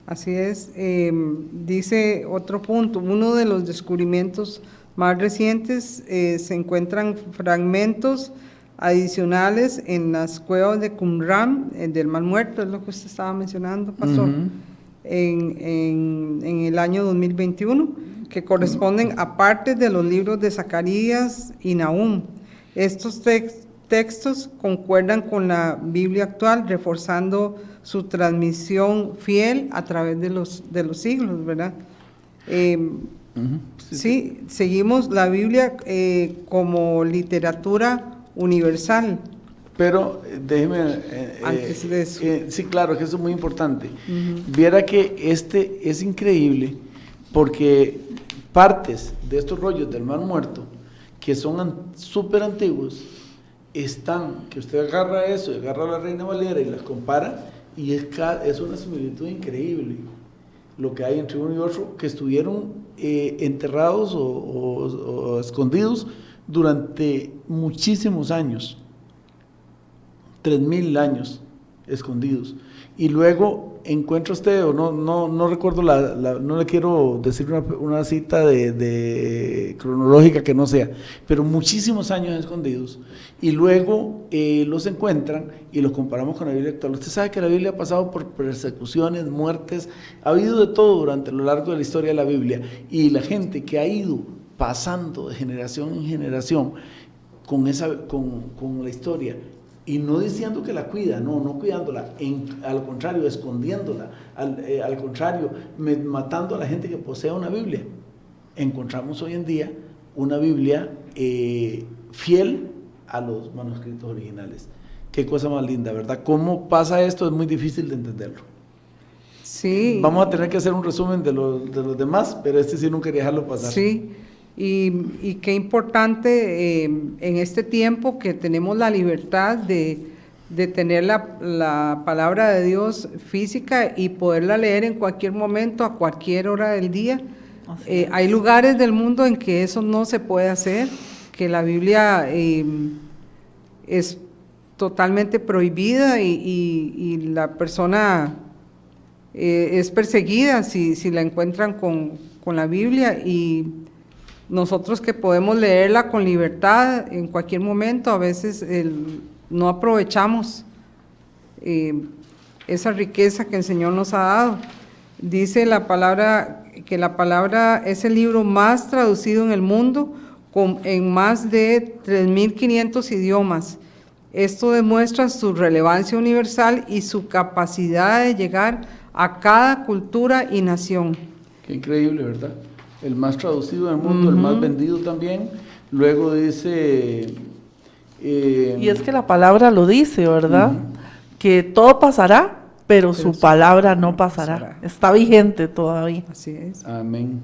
Así es. Dice otro punto, uno de los descubrimientos más recientes, se encuentran fragmentos adicionales en las cuevas de Qumran, del Mar Muerto, es lo que usted estaba mencionando, pastor, en el año 2021, que corresponden a partes de los libros de Zacarías y Nahum. Estos textos concuerdan con la Biblia actual, reforzando su transmisión fiel a través de los siglos, ¿verdad? Sí, seguimos la Biblia como literatura universal, Pero déjeme... Antes de eso. Sí, claro, que eso es muy importante. Viera que este es increíble porque partes de estos rollos del Mar Muerto, que son súper antiguos, están, que usted agarra eso, agarra a la Reina Valera y las compara, y es una similitud increíble lo que hay entre uno y otro, que estuvieron enterrados o escondidos durante muchísimos años, 3000 años escondidos, y luego encuentra usted, o no recuerdo, no le quiero decir una cita de cronológica que no sea, pero muchísimos años escondidos, y luego los encuentran y los comparamos con la Biblia actual. Usted sabe que la Biblia ha pasado por persecuciones, muertes, ha habido de todo durante lo largo de la historia de la Biblia, y la gente que ha ido pasando de generación en generación con la historia, y no diciendo que la cuida, no cuidándola, al contrario, escondiéndola, al contrario, matando a la gente que posee una Biblia. Encontramos hoy en día una Biblia fiel a los manuscritos originales. Qué cosa más linda, ¿verdad? ¿Cómo pasa esto? Es muy difícil de entenderlo. Sí. Vamos a tener que hacer un resumen de los demás, pero sí no quería dejarlo pasar. Sí, y qué importante en este tiempo que tenemos la libertad de tener la palabra de Dios física y poderla leer en cualquier momento, a cualquier hora del día. Hay lugares del mundo en que eso no se puede hacer, que la Biblia es totalmente prohibida y la persona es perseguida si la encuentran con la Biblia, y nosotros que podemos leerla con libertad en cualquier momento, a veces no aprovechamos esa riqueza que el Señor nos ha dado. Dice la palabra que la palabra es el libro más traducido en el mundo, en más de 3.500 idiomas. Esto demuestra su relevancia universal y su capacidad de llegar a cada cultura y nación. Qué increíble, ¿verdad? El más traducido del mundo, el más vendido también. Luego dice... y es que la palabra lo dice, ¿verdad? Que todo pasará, pero su palabra no pasará. Está vigente todavía. Así es. Amén.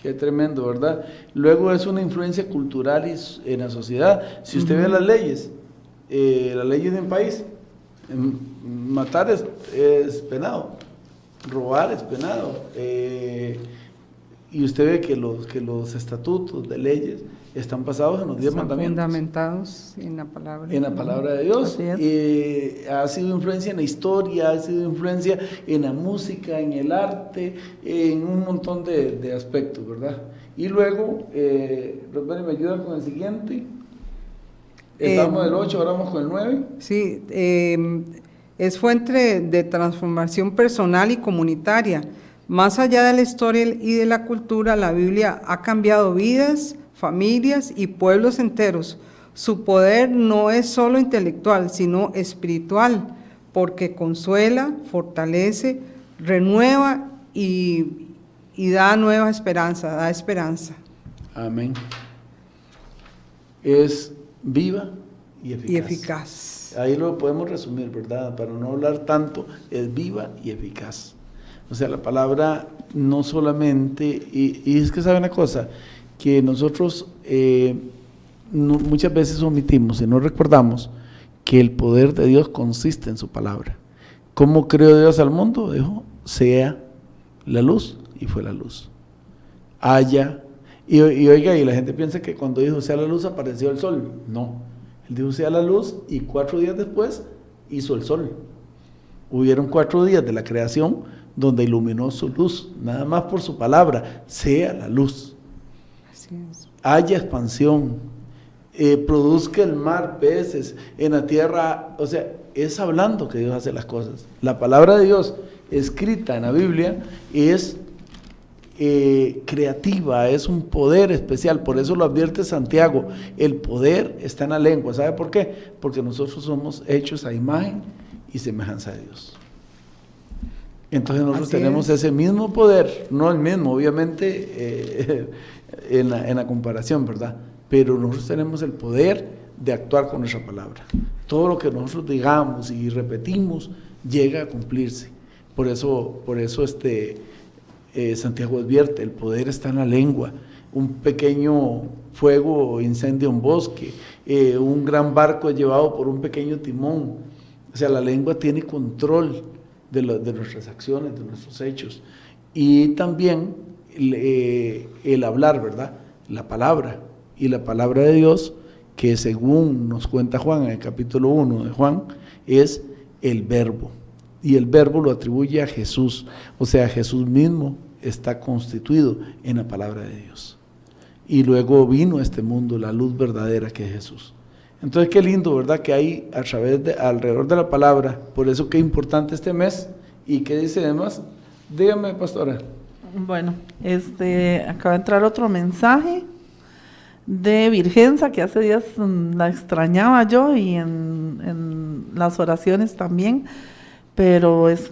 Qué tremendo, ¿verdad? Luego es una influencia cultural en la sociedad. Si usted ve las leyes de un país, matar es penado, robar es penado, y usted ve que los estatutos de leyes están basados en los 10 mandamientos. Fundamentados en la palabra. En la palabra de Dios. Ha sido influencia en la historia, ha sido influencia en la música, en el arte, en un montón de aspectos, ¿verdad? Y luego, Rosmary, ¿me ayuda con el siguiente? Estamos del 8, ahora vamos con el 9. Sí, es fuente de transformación personal y comunitaria. Más allá de la historia y de la cultura, la Biblia ha cambiado vidas, familias y pueblos enteros. Su poder no es solo intelectual, sino espiritual, porque consuela, fortalece, renueva y da nueva esperanza, da esperanza. Amén. Es viva y eficaz. Y eficaz. Ahí lo podemos resumir, ¿verdad? Para no hablar tanto, es viva y eficaz. O sea, la palabra no solamente, y es que sabe una cosa, que nosotros muchas veces omitimos y no recordamos que el poder de Dios consiste en su palabra. ¿Cómo creó Dios al mundo? Dijo, sea la luz, y fue la luz. Haya, y oiga, y la gente piensa que cuando dijo sea la luz apareció el sol. No, él dijo sea la luz y 4 días después hizo el sol. Hubieron 4 días de la creación donde iluminó su luz, nada más por su palabra, sea la luz. Así es. Haya expansión, produzca el mar peces, en la tierra, o sea, es hablando que Dios hace las cosas. La palabra de Dios escrita en la Biblia es creativa, es un poder especial, por eso lo advierte Santiago, el poder está en la lengua. ¿Sabe por qué? Porque nosotros somos hechos a imagen y semejanza de Dios. Entonces nosotros tenemos ese mismo poder, no el mismo, obviamente, en la comparación, ¿verdad? Pero nosotros tenemos el poder de actuar con nuestra palabra. todo lo que nosotros digamos y repetimos llega a cumplirse. Por eso Santiago advierte, el poder está en la lengua. Un pequeño fuego incendia un bosque, un gran barco es llevado por un pequeño timón. O sea, la lengua tiene control de nuestras acciones, de nuestros hechos. Y también el hablar, ¿verdad? La palabra. Y la palabra de Dios, que según nos cuenta Juan en el capítulo 1 de Juan, es el verbo. Y el verbo lo atribuye a Jesús. O sea, Jesús mismo está constituido en la palabra de Dios. Y luego vino a este mundo la luz verdadera que es Jesús. Entonces qué lindo, ¿verdad? Que hay alrededor de la palabra. Por eso qué importante este mes. ¿Y qué dice además? Dígame, pastora. Bueno, acaba de entrar otro mensaje de Virgenza, que hace días la extrañaba yo, y en las oraciones también, pero es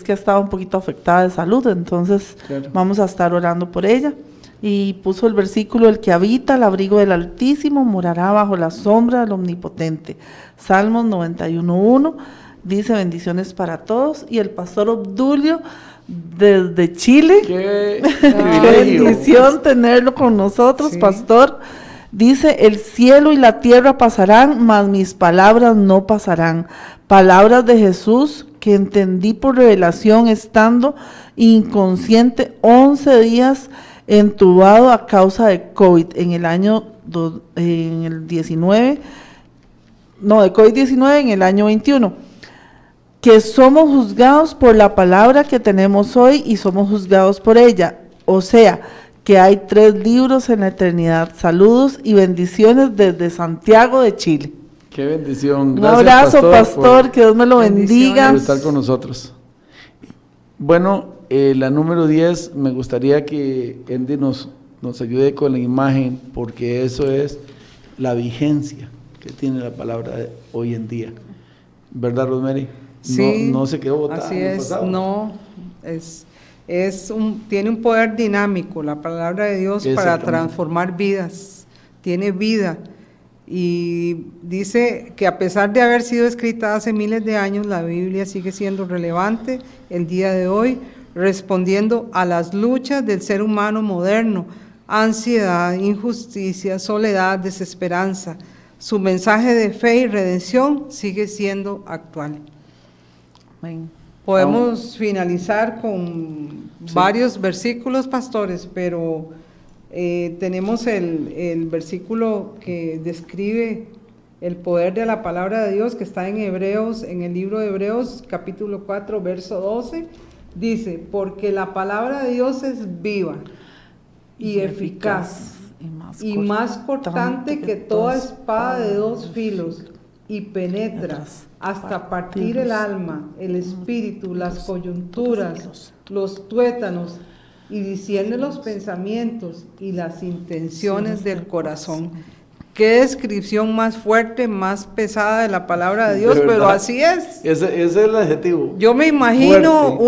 que ha estado un poquito afectada de salud, entonces claro, vamos a estar orando por ella. Y puso el versículo: el que habita al abrigo del Altísimo morará bajo la sombra del Omnipotente. Salmos 91:1 dice: bendiciones para todos. Y el pastor Obdulio desde Chile, qué bendición tenerlo con nosotros, sí. Pastor, dice: el cielo y la tierra pasarán, mas mis palabras no pasarán. Palabras de Jesús que entendí por revelación estando inconsciente 11 días entubado a causa de COVID en el año en el 19, no, de COVID-19 en el año 21, que somos juzgados por la palabra que tenemos hoy y somos juzgados por ella, o sea, que hay 3 libros en la eternidad. Saludos y bendiciones desde Santiago de Chile. Qué bendición. Gracias, un abrazo, pastor, que Dios me lo bendiga. Por estar con nosotros. Bueno, la número 10, me gustaría que Andy nos ayude con la imagen, porque eso es la vigencia que tiene la palabra de hoy en día. ¿Verdad, Rosemary? Sí, no se quedó botada. Así es, tiene un poder dinámico la palabra de Dios para transformar vidas, tiene vida. Y dice que a pesar de haber sido escrita hace miles de años, la Biblia sigue siendo relevante el día de hoy, respondiendo a las luchas del ser humano moderno: ansiedad, injusticia, soledad, desesperanza. Su mensaje de fe y redención sigue siendo actual. Amén. Podemos finalizar con varios versículos, pastores, pero tenemos el versículo que describe el poder de la palabra de Dios, que está en Hebreos, en el libro de Hebreos, capítulo 4, verso 12, dice: porque la palabra de Dios es viva y eficaz y más cortante que toda espada de 2 filos, y penetra hasta partir el alma, el espíritu, las coyunturas, los tuétanos, y discierne los pensamientos y las intenciones del corazón. Qué descripción más fuerte, más pesada de la palabra de Dios, pero así es. Ese es el adjetivo. Yo me imagino fuerte.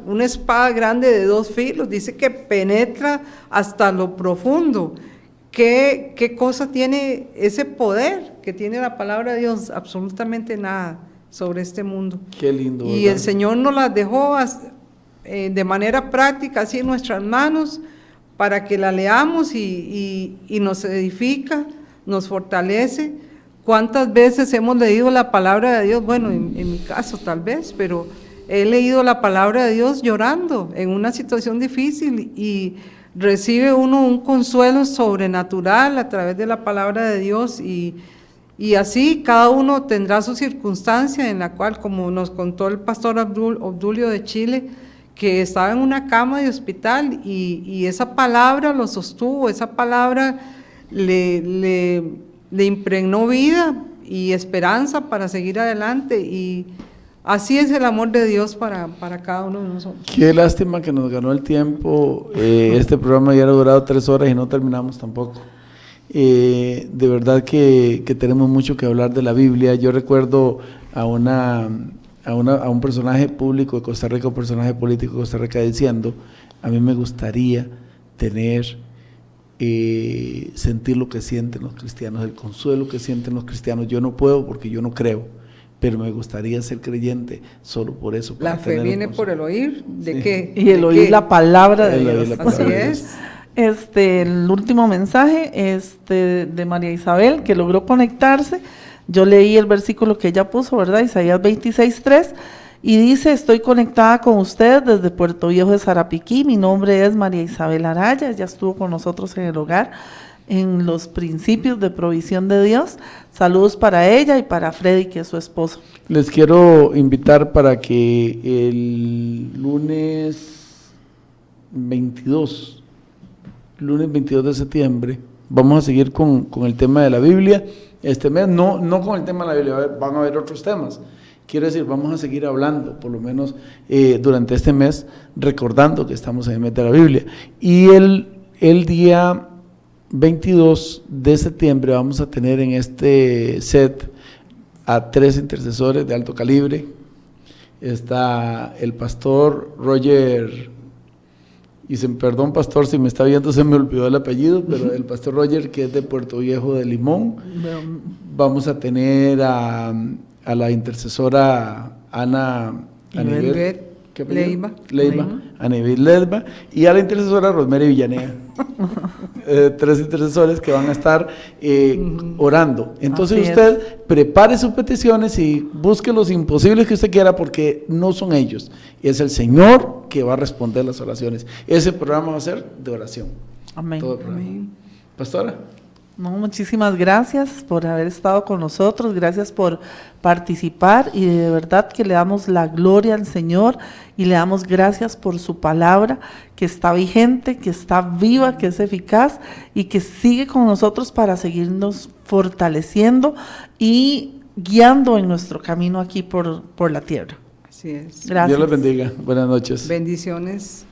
una espada grande de 2 filos, dice que penetra hasta lo profundo. ¿Qué cosa tiene ese poder que tiene la palabra de Dios? Absolutamente nada sobre este mundo. Qué lindo. Y ¿verdad? el Señor nos las dejó de manera práctica, así en nuestras manos, para que la leamos y nos edifica, nos fortalece. ¿Cuántas veces hemos leído la palabra de Dios? Bueno, en mi caso tal vez, pero he leído la palabra de Dios llorando en una situación difícil, y recibe uno un consuelo sobrenatural a través de la palabra de Dios, y así cada uno tendrá su circunstancia en la cual, como nos contó el pastor Obdulio de Chile, que estaba en una cama de hospital, y esa palabra lo sostuvo, esa palabra le impregnó vida y esperanza para seguir adelante, y así es el amor de Dios para cada uno de nosotros. Qué lástima que nos ganó el tiempo. Este programa ya ha durado 3 horas y no terminamos tampoco. De verdad que tenemos mucho que hablar de la Biblia. Yo recuerdo a un personaje público de Costa Rica, un personaje político de Costa Rica, diciendo: a mí me gustaría tener sentir lo que sienten los cristianos, el consuelo que sienten los cristianos. Yo no puedo porque yo no creo, pero me gustaría ser creyente solo por eso. La para fe tener viene el por el oír, ¿de Sí. qué? Y el ¿De oír qué? la palabra de El oír Dios. la palabra Así de es. El último mensaje de María Isabel, que logró conectarse. Yo leí el versículo que ella puso, ¿verdad? Isaías 26:3, y dice: estoy conectada con usted desde Puerto Viejo de Sarapiquí. Mi nombre es María Isabel Araya. Ella estuvo con nosotros en el hogar en los principios de provisión de Dios. Saludos para ella y para Freddy, que es su esposo. Les quiero invitar para que el lunes 22 de septiembre, vamos a seguir con el tema de la Biblia. Este mes, no con el tema de la Biblia, van a haber otros temas. Quiero decir, vamos a seguir hablando, por lo menos durante este mes, recordando que estamos en el mes de la Biblia. Y el día 22 de septiembre vamos a tener en este set a 3 intercesores de alto calibre. Está el pastor Roger, y perdón pastor si me está viendo, se me olvidó el apellido, pero el pastor Roger, que es de Puerto Viejo de Limón. Vamos a tener a la intercesora Ana Ivette ¿qué apellido? Leiva. Ana Ivette Leiva, y a la intercesora Rosemary Villanea. 3 intercesores que van a estar orando. Entonces Así usted prepare sus peticiones y busque los imposibles que usted quiera, porque no son ellos, es el Señor que va a responder las oraciones. Ese programa va a ser de oración. Amén. Todo el programa. Pastora. No, muchísimas gracias por haber estado con nosotros, gracias por participar, y de verdad que le damos la gloria al Señor y le damos gracias por su palabra, que está vigente, que está viva, que es eficaz y que sigue con nosotros para seguirnos fortaleciendo y guiando en nuestro camino aquí por la tierra. Así es. Gracias. Dios les bendiga. Buenas noches. Bendiciones.